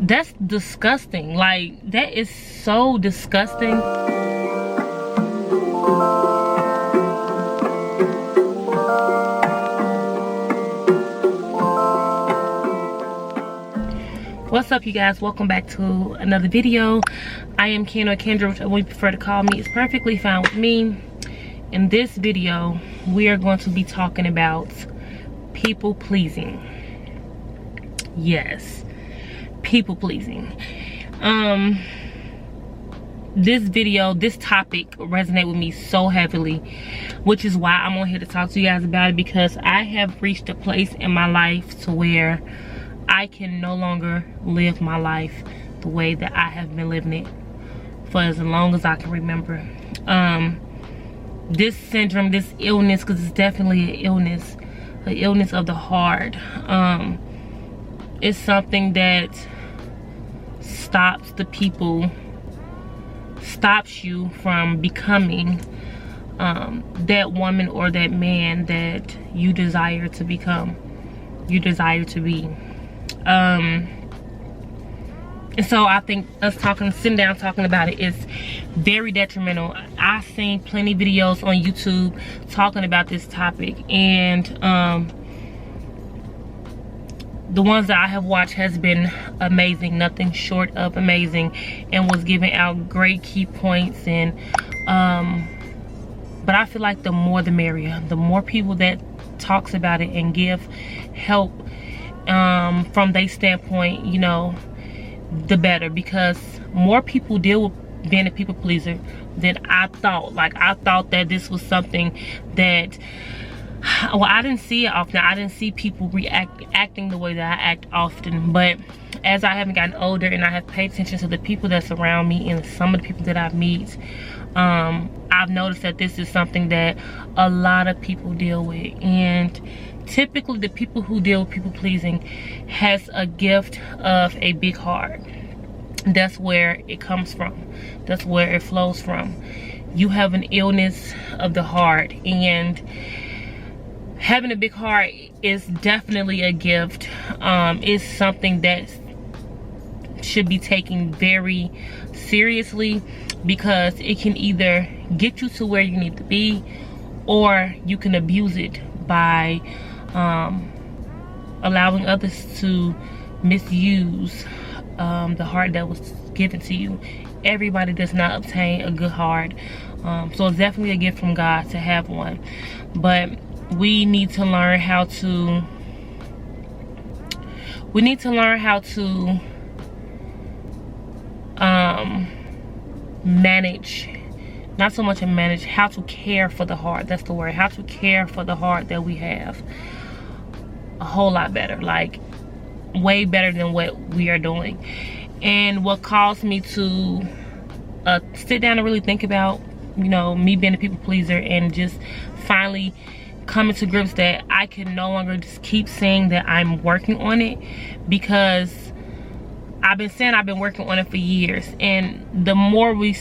That's disgusting. Like, that is so disgusting. What's up, you guys? Welcome back to another video. I am Ken or Kendra, whichever you prefer to call me. It's perfectly fine with me. In this video, we are going to be talking about people pleasing. Yes, people pleasing. This topic resonated with me so heavily, which is why I'm on here to talk to you guys about it, because I have reached a place in my life to where I can no longer live my life the way that I have been living it for as long as I can remember. This syndrome, this illness, because it's definitely an illness of the heart, is something that stops you from becoming that woman or that man that you desire to become, you desire to be. And so I think us sitting down talking about it is very detrimental. I've seen plenty of videos on YouTube talking about this topic, and the ones that I have watched has been amazing, nothing short of amazing, and was giving out great key points. And but I feel like the more the merrier. The more people that talks about it and give help from their standpoint, you know, the better, because more people deal with being a people pleaser than I thought. Like, I thought that this was something that, well, I didn't see it often. I didn't see people acting the way that I act often. But as I have gotten older and I have paid attention to the people that surround me and some of the people that I meet, I've noticed that this is something that a lot of people deal with. And typically the people who deal with people pleasing has a gift of a big heart. That's where it comes from. That's where it flows from. You have an illness of the heart, and having a big heart is definitely a gift. It's something that should be taken very seriously, because it can either get you to where you need to be, or you can abuse it by allowing others to misuse the heart that was given to you. Everybody does not obtain a good heart, so it's definitely a gift from God to have one. But we need to learn how to manage, not so much manage, how to care for the heart. That's the word. How to care for the heart that we have a whole lot better, like way better than what we are doing. And what caused me to sit down and really think about, you know, me being a people pleaser, and just finally coming to grips that I can no longer just keep saying that I'm working on it, because I've been saying I've been working on it for years, and the more we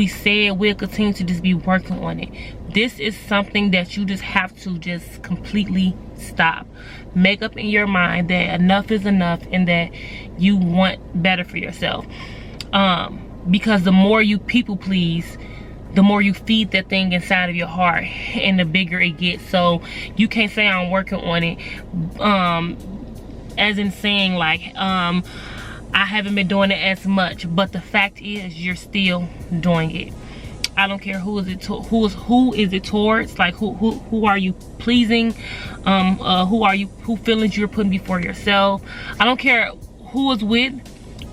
say it, we'll continue to just be working on it. This is something that you just have to just completely stop. Make up in your mind that enough is enough, and that you want better for yourself. Because the more you people please, the more you feed that thing inside of your heart, and the bigger it gets. So you can't say I'm working on it, as in saying like, I haven't been doing it as much, but the fact is you're still doing it. I don't care who is it towards, like who are you pleasing, who feelings you're putting before yourself. I don't care who is with,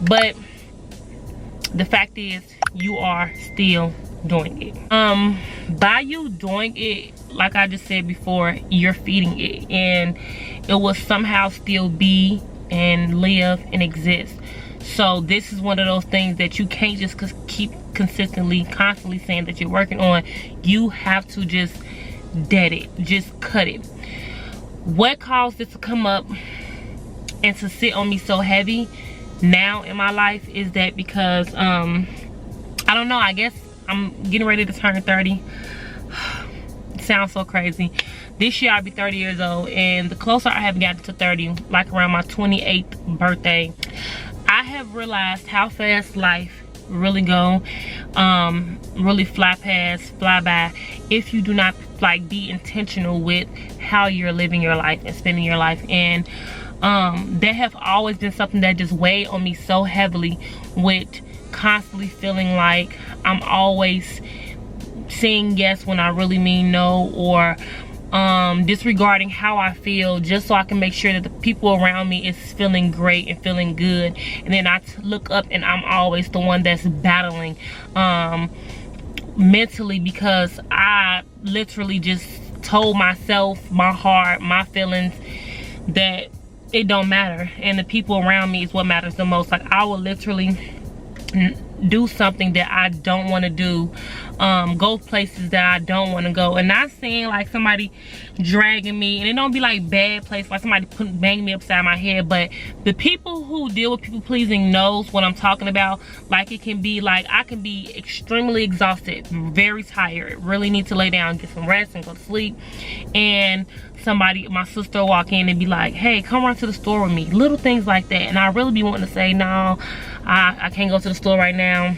but the fact is you are still doing it. By you doing it, like I just said before, you're feeding it, and it will somehow still be and live and exist. So this is one of those things that you can't just keep constantly, constantly saying that you're working on. You have to just dead it, just cut it. What caused this to come up and to sit on me so heavy now in my life is that because I don't know, I guess I'm getting ready to turn 30. It sounds so crazy. This year I'll be 30 years old, and the closer I have gotten to 30, like around my 28th birthday, I have realized how fast life really go, really fly by, if you do not like be intentional with how you're living your life and spending your life. And that have always been something that just weighed on me so heavily, with constantly feeling like I'm always saying yes when I really mean no, or disregarding how I feel just so I can make sure that the people around me is feeling great and feeling good. And then I look up and I'm always the one that's battling mentally, because I literally just told myself, my heart, my feelings, that it don't matter, and the people around me is what matters the most. Like, I will literally do something that I don't want to do, go places that I don't want to go. And not saying like somebody dragging me, and it don't be like bad place like somebody banging me upside my head, but the people who deal with people pleasing knows what I'm talking about. Like, it can be like, I can be extremely exhausted, very tired, really need to lay down, get some rest and go to sleep, and somebody, my sister, walk in and be like, hey, come run to the store with me, little things like that. And I really be wanting to say, no, I can't go to the store right now,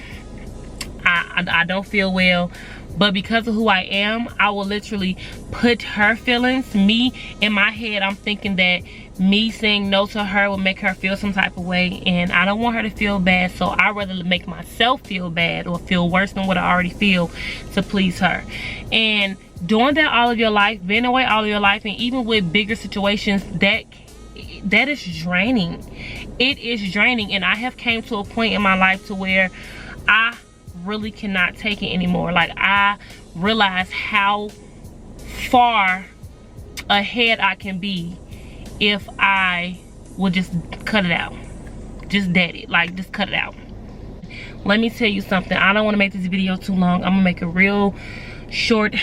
I don't feel well. But because of who I am, I will literally put her feelings, me, in my head. I'm thinking that me saying no to her will make her feel some type of way, and I don't want her to feel bad, so I'd rather make myself feel bad or feel worse than what I already feel to please her. And doing that all of your life, being away all of your life, and even with bigger situations, that is draining. It is draining. And I have came to a point in my life to where I really cannot take it anymore. Like, I realize how far ahead I can be if I would just cut it out, just dead it, like just cut it out. Let me tell you something, I don't want to make this video too long. I'm gonna make it real short.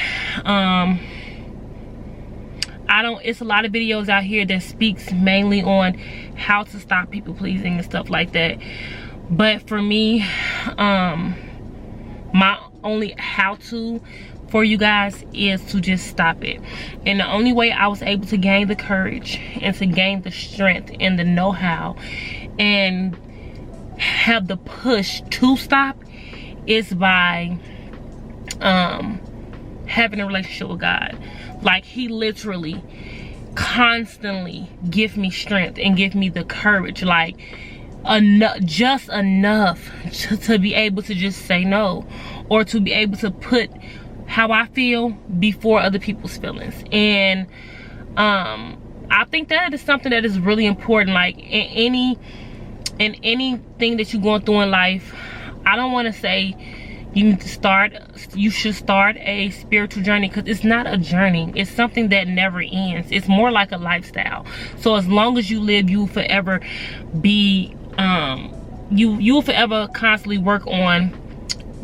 It's a lot of videos out here that speaks mainly on how to stop people pleasing and stuff like that, but for me, my only how-to for you guys is to just stop it. And the only way I was able to gain the courage and to gain the strength and the know-how and have the push to stop is by having a relationship with God. Like, he literally constantly give me strength and give me the courage, like just enough to be able to just say no, or to be able to put how I feel before other people's feelings. And I think that is something that is really important. Like, in anything that you're going through in life, I don't want to say you should start a spiritual journey, because it's not a journey, it's something that never ends. It's more like a lifestyle. So as long as you live, you will forever be you will forever constantly work on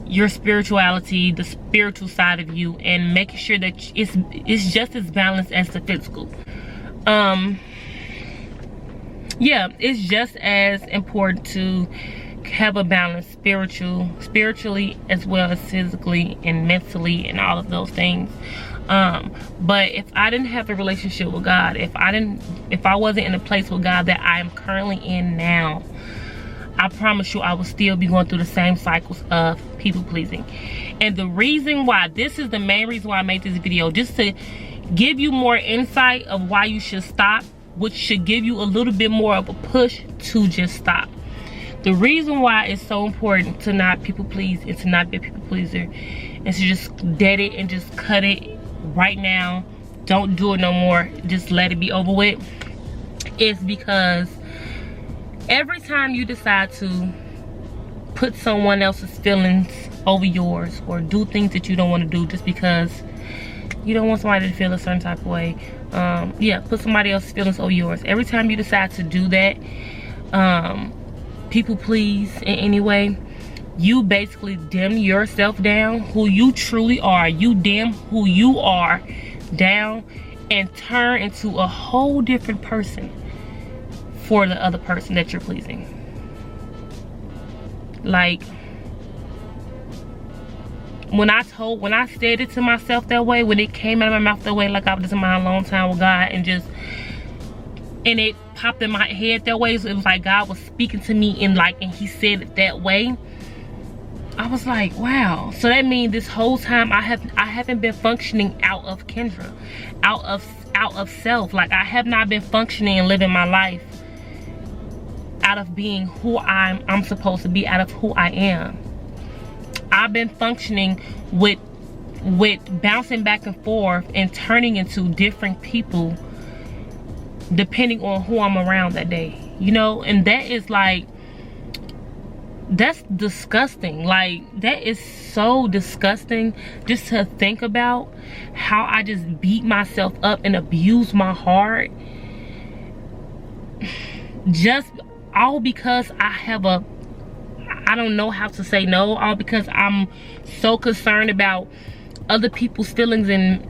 your spirituality, the spiritual side of you, and making sure that it's just as balanced as the physical. Yeah, it's just as important to have a balance spiritually as well as physically and mentally and all of those things. But if I didn't have a relationship with God, if I wasn't in a place with God that I am currently in now, I promise you I will still be going through the same cycles of people pleasing. And the reason why, this is the main reason why I made this video, just to give you more insight of why you should stop, which should give you a little bit more of a push to just stop. The reason why it's so important to not people please and to not be a people pleaser, and to just dead it and just cut it right now, don't do it no more, just let it be over with, is because every time you decide to put someone else's feelings over yours, or do things that you don't want to do just because you don't want somebody to feel a certain type of way, put somebody else's feelings over yours. Every time you decide to do that, people please in any way, you basically dim yourself down, who you truly are. You dim who you are down and turn into a whole different person for the other person that you're pleasing. Like, when I said it to myself that way, when it came out of my mouth that way, like I was in my long time with God, and it popped in my head that way. So it was like God was speaking to me and he said it that way. I was like, wow. So that means this whole time I haven't been functioning out of Kendra, out of self. Like, I have not been functioning and living my life out of being who I'm supposed to be, out of who I am. I've been functioning with bouncing back and forth and turning into different people depending on who I'm around that day, you know. And that is like, that's disgusting. Like, that is so disgusting just to think about, how I just beat myself up and abuse my heart just all because I don't know how to say no, all because I'm so concerned about other people's feelings. And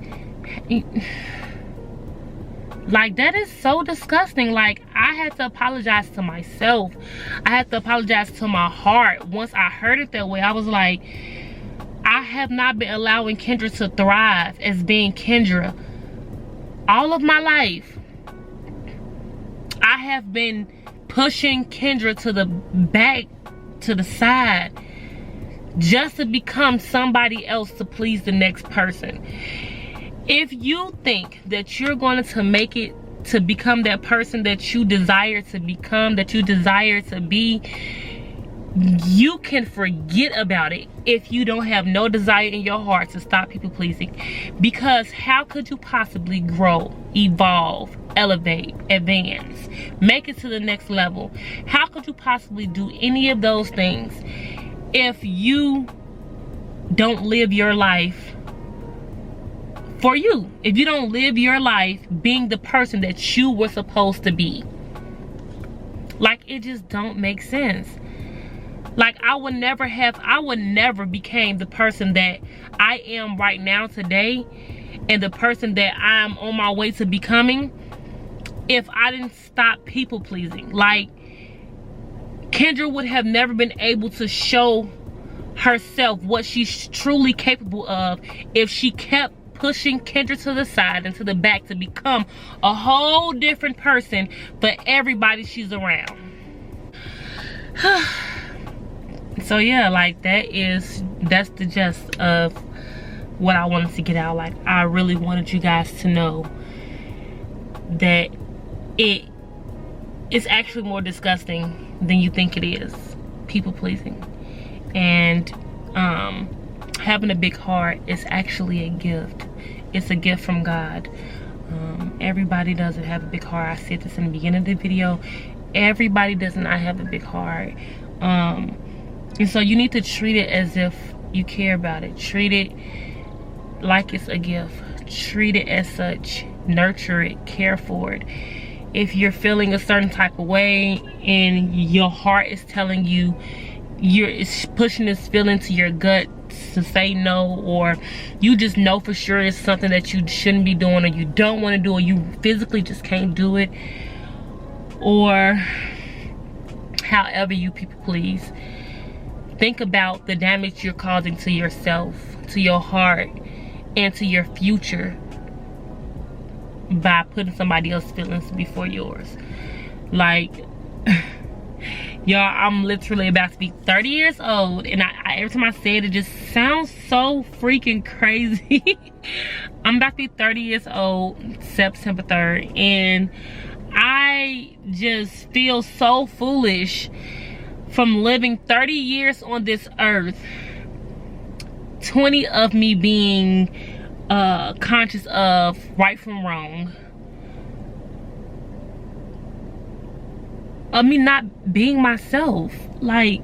like, that is so disgusting. Like, I had to apologize to myself. I had to apologize to my heart. Once I heard it that way, I was like, I have not been allowing Kendra to thrive as being Kendra all of my life. I have been pushing Kendra to the back, to the side, just to become somebody else to please the next person. If you think that you're going to make it to become that person that you desire to become, that you desire to be, you can forget about it if you don't have no desire in your heart to stop people pleasing. Because how could you possibly grow, evolve, elevate, advance, make it to the next level? How could you possibly do any of those things if you don't live your life for you? If you don't live your life being the person that you were supposed to be? Like, it just don't make sense. Like, I would never became the person that I am right now today, and the person that I'm on my way to becoming, if I didn't stop people pleasing. Like, Kendra would have never been able to show herself what she's truly capable of if she kept pushing Kendra to the side and to the back to become a whole different person for everybody she's around. So yeah, like, that's the gist of what I wanted to get out. Like, I really wanted you guys to know that it is actually more disgusting than you think it is, people pleasing. And having a big heart is actually a gift. It's a gift from God. Everybody doesn't have a big heart. I said this in the beginning of the video. Everybody does not have a big heart. And so you need to treat it as if you care about it. Treat it like it's a gift. Treat it as such. Nurture it. Care for it. If you're feeling a certain type of way and your heart is telling you, it's pushing this feeling to your gut to say no, or you just know for sure it's something that you shouldn't be doing, or you don't want to do, or you physically just can't do it, or however you people please, think about the damage you're causing to yourself, to your heart, and to your future by putting somebody else's feelings before yours. Like, y'all, I'm literally about to be 30 years old, and I every time I say it, it just sounds so freaking crazy. I'm about to be 30 years old September 3rd, and I just feel so foolish from living 30 years on this earth, 20 of me being conscious of right from wrong, of me not being myself. Like,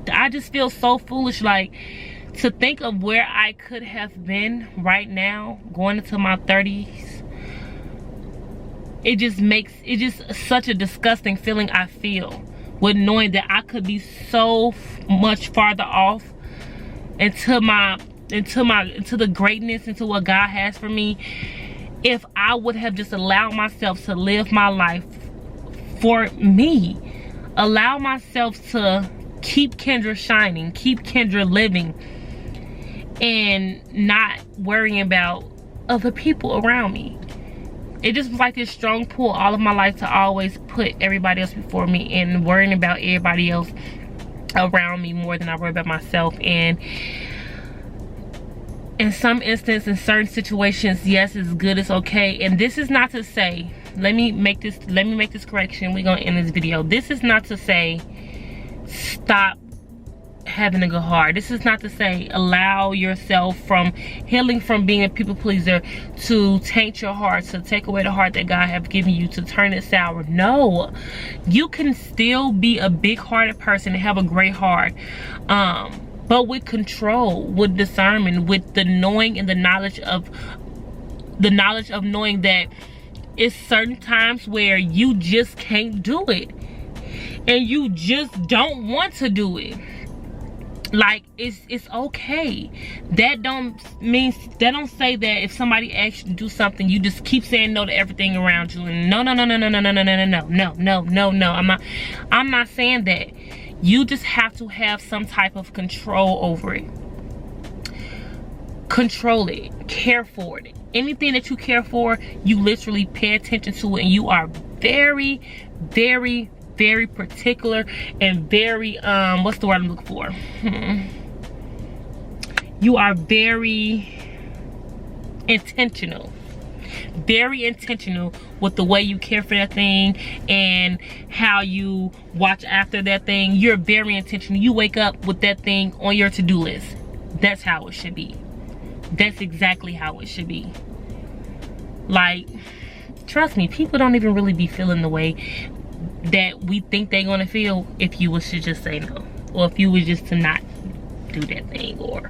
I just feel so foolish, like, to think of where I could have been right now, going into my 30s. It just such a disgusting feeling I feel with knowing that I could be so much farther off into the greatness, into what God has for me, if I would have just allowed myself to live my life for me. Allow myself to keep Kendra shining, keep Kendra living, and not worrying about other people around me. it just was like this strong pull all of my life to always put everybody else before me and worrying about everybody else around me more than I worry about myself. And in some instances, in certain situations, yes, it's good, it's okay. And this is not to say, let me make this correction. We're gonna end this video. This is not to say stop having a good heart. This is not to say allow yourself from healing from being a people pleaser to taint your heart, to take away the heart that God have given you, to turn it sour. No, you can still be a big-hearted person and have a great heart, but with control, with discernment, with the knowing and the knowledge of knowing that it's certain times where you just can't do it and you just don't want to do it. Like, it's okay. That don't say that if somebody asks you to do something, you just keep saying no to everything around you. And no. I'm not saying that. You just have to have some type of control over it. Control it. Care for it. Anything that you care for, you literally pay attention to it, and you are very, very, very particular and very what's the word I'm looking for? You are very intentional. Very intentional with the way you care for that thing and how you watch after that thing. You're very intentional. You wake up with that thing on your to-do list. That's how it should be. That's exactly how it should be. Like, trust me, people don't even really be feeling the way that we think they're gonna feel if you was to just say no, or if you was just to not do that thing or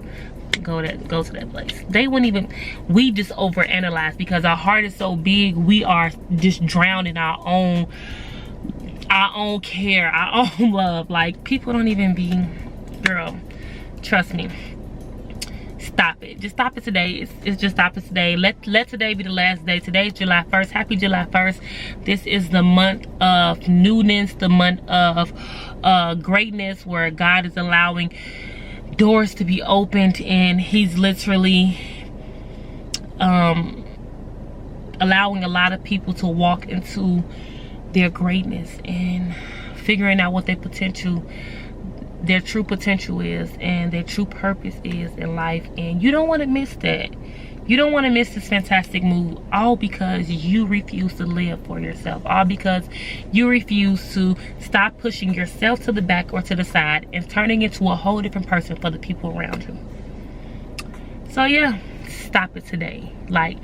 go to that place. They wouldn't even. We just overanalyze because our heart is so big. We are just drowned in our own care, our own love. Like, people don't even be. Girl, trust me. Stop it. Just stop it today. It's just stop it today. Let today be the last day. Today is July 1st. Happy July 1st. This is the month of newness, the month of greatness, where God is allowing doors to be opened, and he's literally allowing a lot of people to walk into their greatness and figuring out what their true potential is and their true purpose is in life. And you don't want to miss that. You don't want to miss this fantastic move, all because you refuse to live for yourself, all because you refuse to stop pushing yourself to the back or to the side and turning into a whole different person for the people around you. So yeah, stop it today. Like,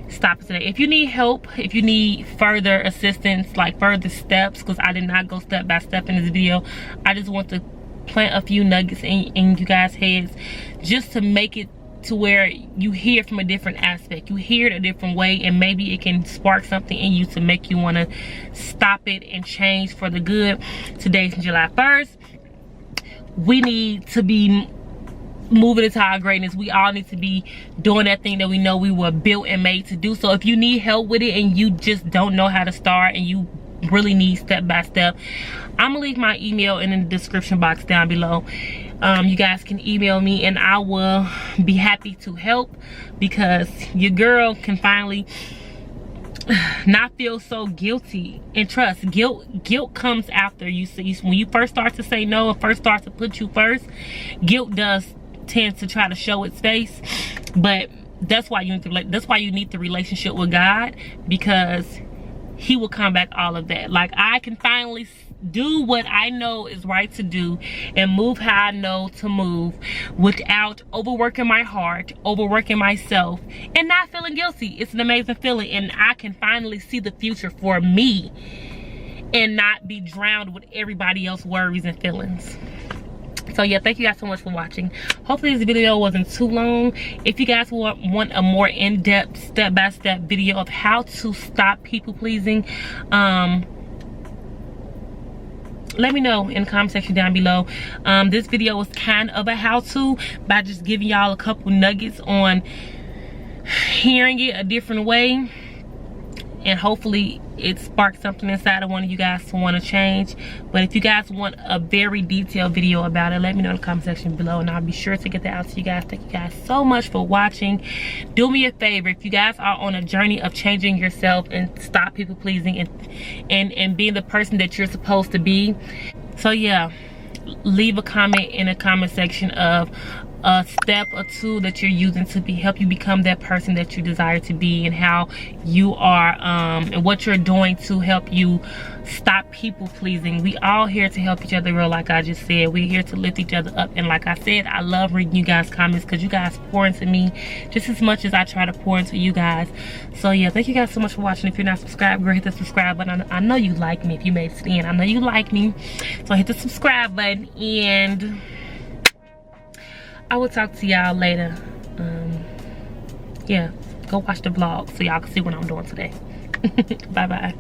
stop it today. If you need help, if you need further assistance, like further steps, because I did not go step by step in this video, I just want to plant a few nuggets in you guys' heads just to make it to where you hear from a different aspect, you hear it a different way, and maybe it can spark something in you to make you want to stop it and change for the good. Today's July 1st. We need to be moving into our greatness. We all need to be doing that thing that we know we were built and made to do. So if you need help with it and you just don't know how to start and you really need step by step, I'm gonna leave my email in the description box down below. You guys can email me and I will be happy to help, because your girl can finally not feel so guilty. And trust, guilt comes after you see. When you first start to say no and first start to put you first, guilt does tend to try to show its face. But that's why you need the relationship with God, because he will come back all of that. Like, I can finally do what I know is right to do and move how I know to move without overworking my heart, overworking myself, and not feeling guilty. It's an amazing feeling, and I can finally see the future for me and not be drowned with everybody else's worries and feelings. So yeah, thank you guys so much for watching. Hopefully this video wasn't too long. If you guys want a more in-depth step-by-step video of how to stop people pleasing, let me know in the comment section down below. This video was kind of a how-to by just giving y'all a couple nuggets on hearing it a different way. and hopefully it sparked something inside of one of you guys to want to change. But if you guys want a very detailed video about it, let me know in the comment section below, and I'll be sure to get that out to you guys. Thank you guys so much for watching. Do me a favor, if you guys are on a journey of changing yourself and stop people pleasing and being the person that you're supposed to be, so yeah, leave a comment in the comment section of a step or two that you're using to help you become that person that you desire to be, and how you are and what you're doing to help you stop people pleasing. We all here to help each other grow. Like I just said, we're here to lift each other up, and like I said, I love reading you guys comments because you guys pour into me just as much as I try to pour into you guys. So yeah, thank you guys so much for watching. If you're not subscribed, girl, hit the subscribe button. I know you like me. If you made it to the end, I know you like me, so hit the subscribe button, and I will talk to y'all later. Yeah, go watch the vlog so y'all can see what I'm doing today. Bye bye.